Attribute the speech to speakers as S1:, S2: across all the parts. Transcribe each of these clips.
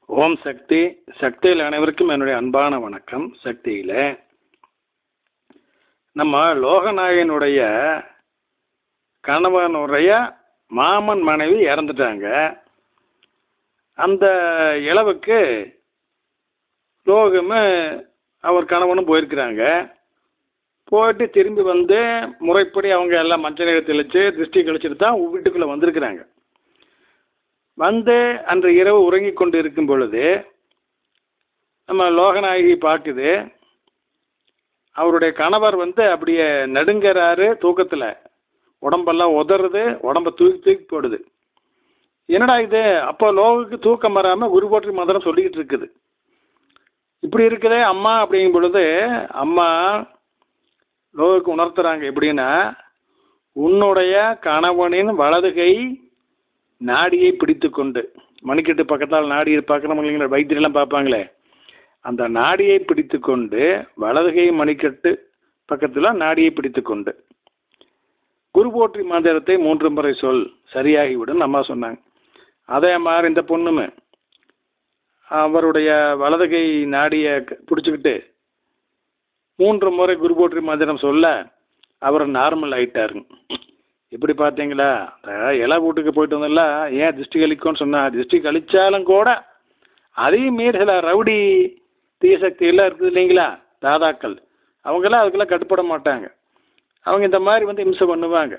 S1: ஓம் சக்தி. சக்தியில் அனைவருக்கும் என்னுடைய அன்பான வணக்கம். சக்தியில் நம்ம லோகநாயகனுடைய கணவனுடைய மாமன் மனைவி இறந்துட்டாங்க. அந்த இளவுக்கு லோகமும் அவர் கணவனும் போயிருக்கிறாங்க. போயிட்டு திரும்பி வந்து முறைப்படி அவங்க எல்லாம் மஞ்சள் நீர் தெளித்து திருஷ்டி கழிச்சிட்டு தான் வீட்டுக்குள்ளே வந்திருக்கிறாங்க. வந்து அன்று இரவு உறங்கி கொண்டு இருக்கும் பொழுது நம்ம லோகநாயகி பார்க்குது, அவருடைய கணவர் வந்து அப்படியே நடுங்கிறாரு. தூக்கத்தில் உடம்பெல்லாம் உதறது, உடம்பை தூக்கி தூக்கி போடுது. என்னடா இது? அப்போ லோகுக்கு தூக்கம் வராமல் குருபோற்றி மந்திரம் சொல்லிக்கிட்டு இருக்குது. இப்படி இருக்குதே அம்மா அப்படிங்கும் பொழுது அம்மா லோகுக்கு உணர்த்துறாங்க. எப்படின்னா, உன்னுடைய கணவனின் வலது கை நாடியை பிடித்து கொண்டு, மணிக்கட்டு பக்கத்தால் நாடியை பார்க்குறவங்க இல்லைங்களா, வைத்தியெல்லாம் பார்ப்பாங்களே, அந்த நாடியை பிடித்து கொண்டு வலது கை மணிக்கட்டு பக்கத்தில் நாடியை பிடித்து கொண்டு குரு போற்றி மந்திரத்தை 3 முறை சொல், சரியாகிவிடும் அம்மா சொன்னாங்க. அதே மாதிரி இந்த பொண்ணுமே அவருடைய வலது கை நாடியை பிடிச்சிக்கிட்டு 3 முறை குரு போற்றி மந்திரம் சொல்ல அவர் நார்மல் ஆகிட்டாருங்க. எப்படி பார்த்தீங்களா? இலை வீட்டுக்கு போயிட்டு வந்தல, ஏன் திருஷ்டி கழிக்கும்னு சொன்னால், திருஷ்டி கழிச்சாலும் கூட அதையும் மீறி சில ரவுடி தீயசக்தி எல்லாம் இருக்குது இல்லைங்களா, தாதாக்கள், அவங்கெல்லாம் அதுக்கெல்லாம் கட்டுப்பட மாட்டாங்க. அவங்க இந்த மாதிரி வந்து இம்சை பண்ணுவாங்க.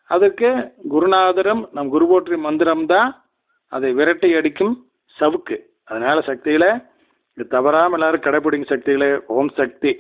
S1: அதுக்கு குருநாதரும் நம் குரு போற்றி மந்திரம் தான் அதை விரட்டி அடிக்கும் சவுக்கு. அதனால் சக்தியில் இது தவறாமல் எல்லாரும் கடைப்பிடிக்கும். சக்திகளே, ஓம் சக்தி.